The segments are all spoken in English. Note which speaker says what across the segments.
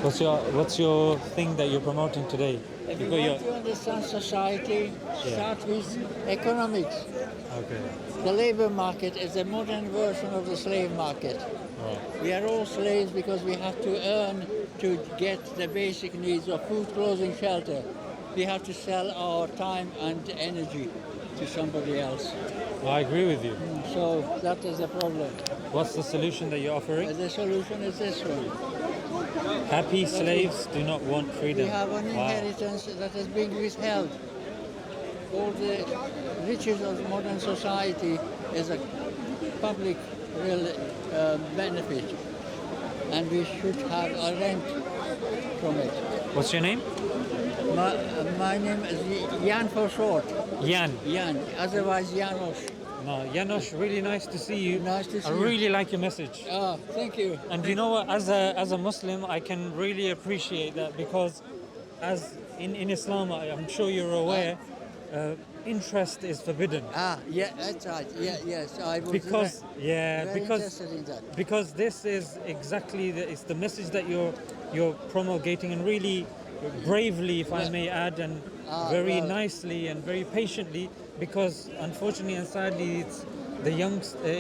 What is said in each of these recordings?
Speaker 1: What's your thing that you're promoting today?
Speaker 2: If
Speaker 1: You
Speaker 2: you
Speaker 1: got
Speaker 2: want
Speaker 1: your
Speaker 2: to understand society, start with economics.
Speaker 1: okay.
Speaker 2: The labor market is a modern version of the slave market.
Speaker 1: Right.
Speaker 2: We are all slaves because we have to earn to get the basic needs of food, clothing, shelter. We have to sell our time and energy to somebody else.
Speaker 1: I agree with you.
Speaker 2: So that is a problem.
Speaker 1: What's the solution that you're offering?
Speaker 2: The solution is this one.
Speaker 1: Happy slaves do not want
Speaker 2: We
Speaker 1: freedom.
Speaker 2: have an
Speaker 1: Wow.
Speaker 2: inheritance that is being withheld. All the riches of modern society is a public real benefit, and we should have a rent from it.
Speaker 1: What's your name?
Speaker 2: My name is Jan for short.
Speaker 1: Jan.
Speaker 2: Jan, otherwise Janos.
Speaker 1: No, Janosch, really nice to see you.
Speaker 2: Nice to see
Speaker 1: I
Speaker 2: you.
Speaker 1: really like your message.
Speaker 2: Oh, thank you.
Speaker 1: And you know what? As a Muslim, I can really appreciate that because, as in Islam, I'm sure you're aware, interest is forbidden.
Speaker 2: Yeah, that's right. Yeah, yes, I was
Speaker 1: Because
Speaker 2: very interested in that.
Speaker 1: because this is exactly it's the message that you're promulgating, and really bravely, if I may add, and very
Speaker 2: well.
Speaker 1: nicely and very patiently, because unfortunately and sadly it's the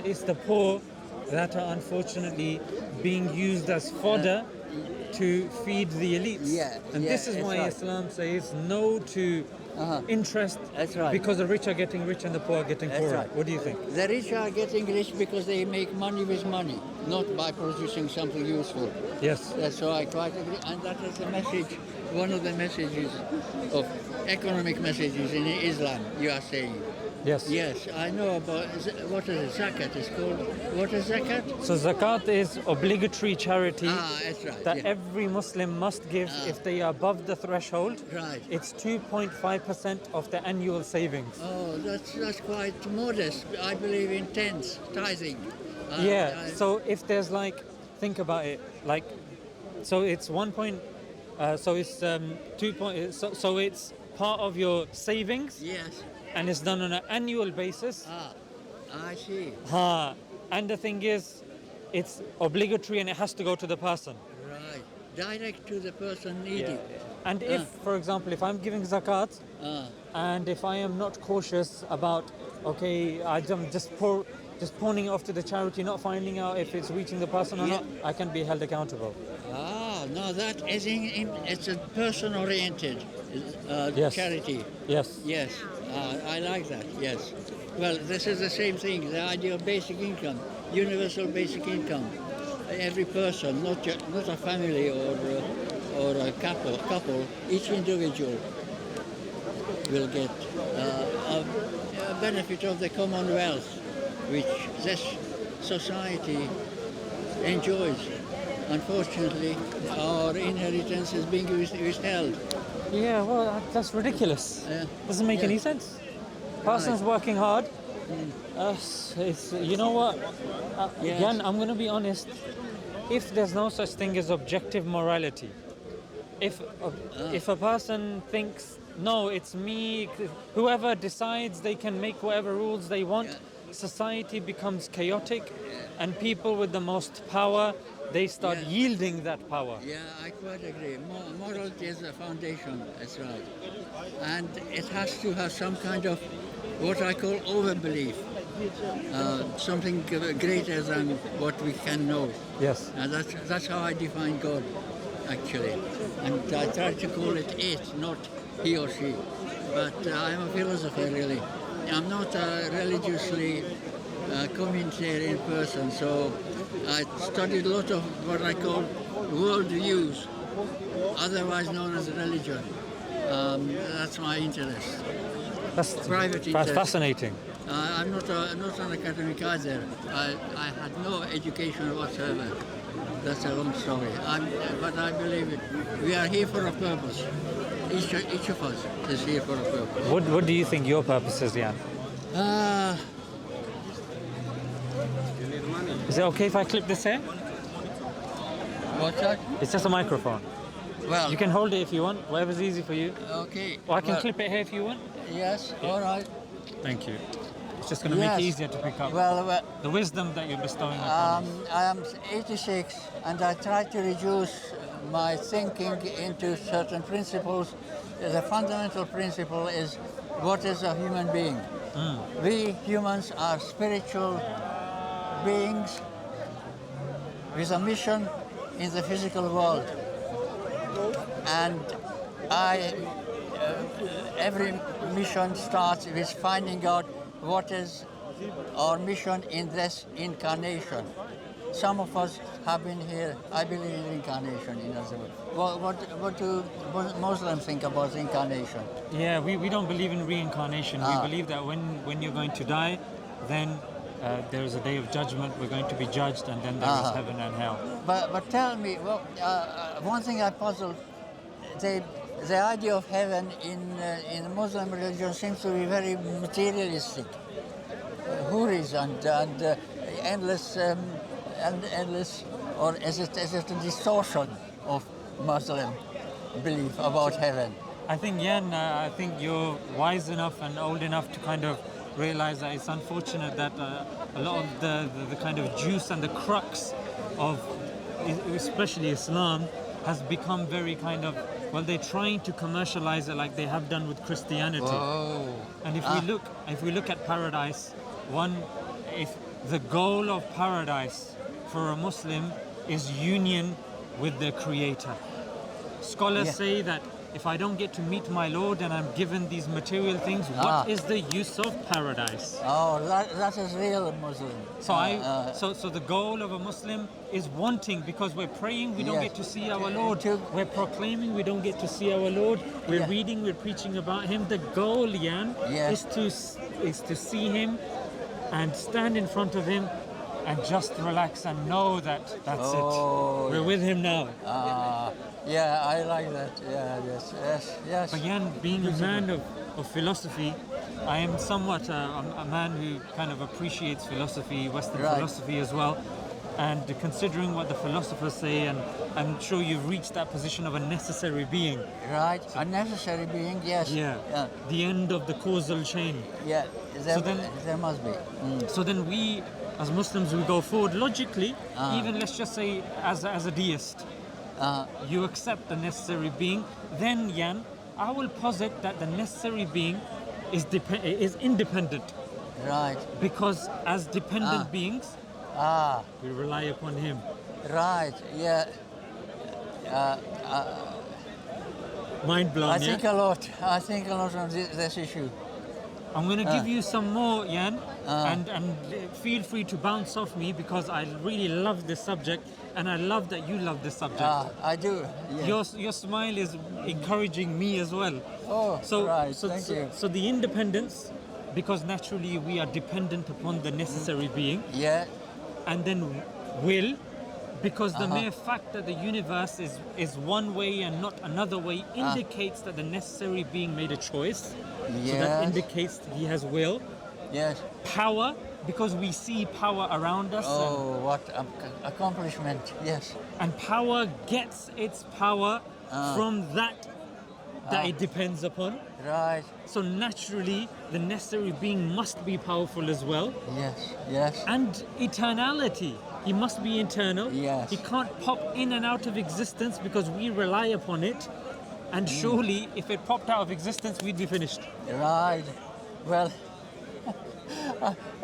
Speaker 1: it's the poor that are unfortunately being used as fodder to feed the elites. And this is
Speaker 2: that's
Speaker 1: why
Speaker 2: right.
Speaker 1: Islam says no to interest.
Speaker 2: That's right.
Speaker 1: Because the rich are getting rich and the poor are getting
Speaker 2: That's
Speaker 1: poorer.
Speaker 2: right.
Speaker 1: What do you think?
Speaker 2: The rich are getting rich because they make money with money, not by producing something useful.
Speaker 1: Yes.
Speaker 2: So I quite agree, and that is the message, one of the messages of economic messages in Islam, you are saying.
Speaker 1: Yes.
Speaker 2: Yes, I know about, what is it, zakat is called. What is zakat?
Speaker 1: So zakat is obligatory charity
Speaker 2: That's right.
Speaker 1: that
Speaker 2: yeah.
Speaker 1: every Muslim must give if they are above the threshold.
Speaker 2: Right.
Speaker 1: It's 2.5% of the annual savings.
Speaker 2: Oh, that's quite modest. I believe in tens, tithing.
Speaker 1: Yeah. So if there's like, think about it, like, so it's 1 point, so it's 2 point, so it's part of your savings,
Speaker 2: Yes.
Speaker 1: and it's done on an annual basis.
Speaker 2: I see.
Speaker 1: And the thing is, it's obligatory and it has to go to the person.
Speaker 2: Right. Direct to the person needing.
Speaker 1: And if, for example, if I'm giving zakat, and if I am not cautious about, okay, I'm just pawning it off to the charity, not finding out if it's reaching the person or not, I can be held accountable.
Speaker 2: No, that is it's a person-oriented
Speaker 1: Yes.
Speaker 2: charity.
Speaker 1: Yes.
Speaker 2: Yes, I like that. Yes. Well, this is the same thing. The idea of basic income, universal basic income. Every person, not a family or a couple, each individual will get a benefit of the commonwealth, which this society enjoys. Unfortunately, our inheritance is being withheld.
Speaker 1: Yeah, well, that's ridiculous. Doesn't make any sense. Person's working hard. You know what? Again, I'm going to be honest. If there's no such thing as objective morality, if a person thinks, no, it's me, whoever decides they can make whatever rules they want, society becomes chaotic, and people with the most power, they start yielding that power.
Speaker 2: Yeah, I quite agree. Morality is the foundation, that's right. And it has to have some kind of what I call overbelief, something greater than what we can know.
Speaker 1: Yes.
Speaker 2: And that's how I define God, actually. And I try to call it, not he or she. But I'm a philosopher, really. I'm not a religiously communitarian person, so I studied a lot of what I call world views, otherwise known as religion. That's my interest.
Speaker 1: That's
Speaker 2: private interest.
Speaker 1: fascinating.
Speaker 2: I'm not an academic either. I had no education whatsoever. That's a long story. But I believe it. We are here for a purpose. Each of us is here for a purpose.
Speaker 1: What do you think your purpose is, Jan? Is it okay if I clip this hair?
Speaker 2: What's that?
Speaker 1: It's just a microphone.
Speaker 2: Well,
Speaker 1: You can hold it if you want, whatever's easy for you.
Speaker 2: Okay.
Speaker 1: Or I can clip it here if you want.
Speaker 2: Yes. All right.
Speaker 1: Thank you. It's just going to make it easier to pick up
Speaker 2: Well,
Speaker 1: the wisdom that you're bestowing upon us.
Speaker 2: I am 86 and I try to reduce my thinking into certain principles. The fundamental principle is what is a human being. We humans are spiritual beings with a mission in the physical world. And every mission starts with finding out what is our mission in this incarnation. Some of us have been here, I believe in incarnation, in other words. What do Muslims think about incarnation?
Speaker 1: Yeah, we don't believe in reincarnation. We believe that when you're going to die, then there is a day of judgment. We're going to be judged, and then there is heaven and hell.
Speaker 2: But tell me, one thing I puzzled, the idea of heaven in Muslim religion seems to be very materialistic. Houris and endless, or is it a distortion of Muslim belief about heaven?
Speaker 1: I think, Jan, I think you're wise enough and old enough to kind of realize that it's unfortunate that a lot of the kind of juice and the crux of especially Islam has become very kind of, well, they're trying to commercialize it like they have done with Christianity.
Speaker 2: Whoa.
Speaker 1: And if we look at paradise, if the goal of paradise for a Muslim is union with the Creator. Scholars say that if I don't get to meet my Lord and I'm given these material things, what is the use of paradise?
Speaker 2: Oh, that is real Muslim.
Speaker 1: So the goal of a Muslim is wanting, because we're praying, we don't get to see our Lord. We're proclaiming, we don't get to see our Lord. We're reading, we're preaching about Him. The goal, Jan, is to see Him and stand in front of Him and just relax and know that that's it. We're with Him now.
Speaker 2: Yeah, I like that. Yeah, yes.
Speaker 1: Again, being a man of philosophy, I am somewhat a man who kind of appreciates philosophy, Western philosophy as well. And considering what the philosophers say, and I'm sure you've reached that position of a necessary being.
Speaker 2: Right, a necessary being, yes.
Speaker 1: Yeah. The end of the causal chain.
Speaker 2: Yeah, there must be.
Speaker 1: So then we, as Muslims, we go forward logically, even let's just say as a deist. You accept the necessary being, then Jan, I will posit that the necessary being is independent.
Speaker 2: Right.
Speaker 1: Because as dependent beings, we rely upon Him.
Speaker 2: Right, yeah.
Speaker 1: Mind blown,
Speaker 2: I think a lot on this issue.
Speaker 1: I'm going to give you some more, Jan, and feel free to bounce off me, because I really love this subject, and I love that you love this subject.
Speaker 2: I do. Yeah.
Speaker 1: Your smile is encouraging me as well.
Speaker 2: Thank you.
Speaker 1: So the independence, because naturally we are dependent upon the necessary being.
Speaker 2: Yeah.
Speaker 1: And then will, because the mere fact that the universe is one way and not another way indicates that the necessary being made a choice.
Speaker 2: Yes.
Speaker 1: So that indicates he has will.
Speaker 2: Yes.
Speaker 1: Power, because we see power around us.
Speaker 2: Oh, what accomplishment, yes.
Speaker 1: And power gets its power from that it depends upon.
Speaker 2: Right.
Speaker 1: So naturally, the necessary being must be powerful as well.
Speaker 2: Yes.
Speaker 1: And eternality. He must be eternal.
Speaker 2: Yes.
Speaker 1: He can't pop in and out of existence because we rely upon it. And surely, if it popped out of existence, we'd be finished.
Speaker 2: Right. Well,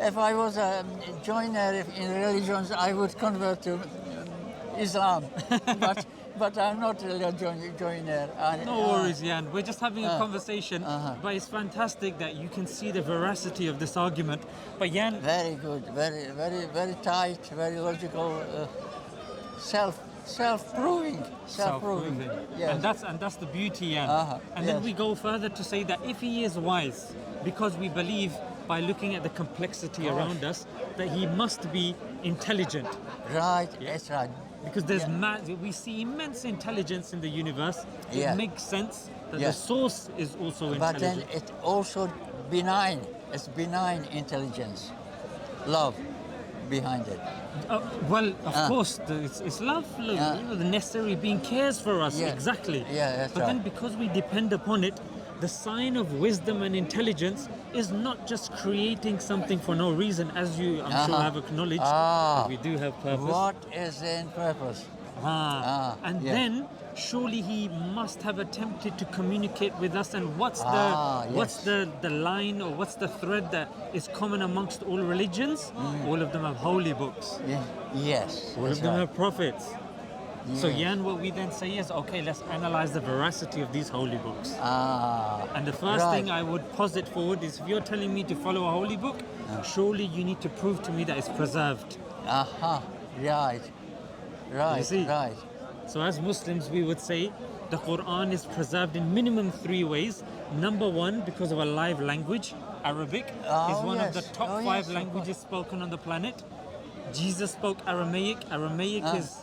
Speaker 2: if I was a joiner in religions, I would convert to Islam. But I'm not really a joiner.
Speaker 1: No worries, Jan. We're just having a conversation. But it's fantastic that you can see the veracity of this argument. But Jan...
Speaker 2: Very good. Very tight, very logical, self-proving. Yes.
Speaker 1: And that's the beauty, Jan. Then we go further to say that if he is wise, because we believe by looking at the complexity around us, that he must be intelligent.
Speaker 2: Right, that's right.
Speaker 1: Because we see immense intelligence in the universe. It makes sense that the source is also intelligent.
Speaker 2: But then it's also benign. It's benign intelligence. Love behind it.
Speaker 1: Of course, it's love. The necessary being cares for us, exactly.
Speaker 2: Yeah, that's
Speaker 1: but then because we depend upon it, the sign of wisdom and intelligence is not just creating something for no reason, as you, I'm sure, have acknowledged. We do have purpose.
Speaker 2: What is in purpose?
Speaker 1: And
Speaker 2: yes.
Speaker 1: then surely he must have attempted to communicate with us. And what's
Speaker 2: Yes.
Speaker 1: the line, or what's the thread that is common amongst all religions? All of them have holy books.
Speaker 2: Yes.
Speaker 1: All
Speaker 2: that's
Speaker 1: of them
Speaker 2: right.
Speaker 1: have prophets. So
Speaker 2: Yes.
Speaker 1: Jan, what we then say is, okay, let's analyze the veracity of these holy books. And the first
Speaker 2: right.
Speaker 1: thing I would posit forward is, if you're telling me to follow a holy book, surely you need to prove to me that it's preserved.
Speaker 2: Right. Right.
Speaker 1: You see?
Speaker 2: Right.
Speaker 1: So as Muslims, we would say the Quran is preserved in minimum 3 ways. Number one, because of a live language. Arabic is one of the
Speaker 2: yes.
Speaker 1: top 5
Speaker 2: Yes, of
Speaker 1: languages spoken on the planet. Jesus spoke Aramaic. Aramaic is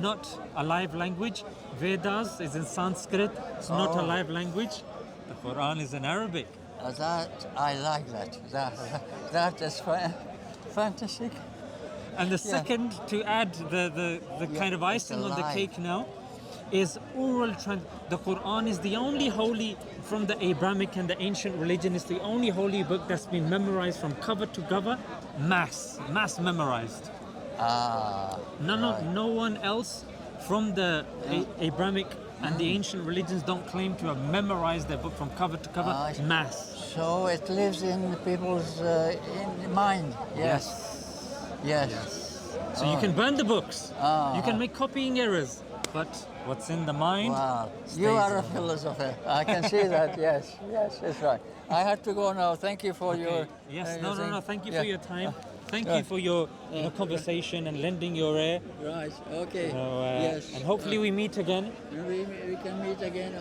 Speaker 1: not a live language. Vedas is in Sanskrit. It's not a live language. The Quran is in Arabic.
Speaker 2: That I like that. That is fantastic.
Speaker 1: And the second, to add the kind of icing on the
Speaker 2: alive.
Speaker 1: cake now, is oral the Quran is the only holy, from the Abrahamic and the ancient religion, is the only holy book that's been memorized from cover to cover, mass memorized. No one else from the Abrahamic and the ancient religions don't claim to have memorized their book from cover to cover, mass.
Speaker 2: So it lives in people's in mind. Yes.
Speaker 1: So you can burn the books, you can make copying errors, but what's in the mind?
Speaker 2: Wow.
Speaker 1: stays
Speaker 2: You are
Speaker 1: in
Speaker 2: a
Speaker 1: the mind.
Speaker 2: philosopher. I can see that. Yes, that's right. I have to go now. Thank you for your.
Speaker 1: Yes,
Speaker 2: your thing.
Speaker 1: no. Thank you
Speaker 2: Yeah.
Speaker 1: for your time. Thank you for your conversation and lending your ear.
Speaker 2: Right. Okay.
Speaker 1: So,
Speaker 2: yes.
Speaker 1: And hopefully we meet again.
Speaker 2: We can meet again.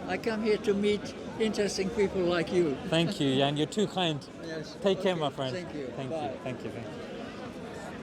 Speaker 2: I come here to meet interesting people like you.
Speaker 1: Thank you, Jan. You're too kind.
Speaker 2: Yes.
Speaker 1: Take care,
Speaker 2: Okay.
Speaker 1: my friend.
Speaker 2: Thank you.
Speaker 1: Thank
Speaker 2: Bye.
Speaker 1: you. Thank you. Thank you.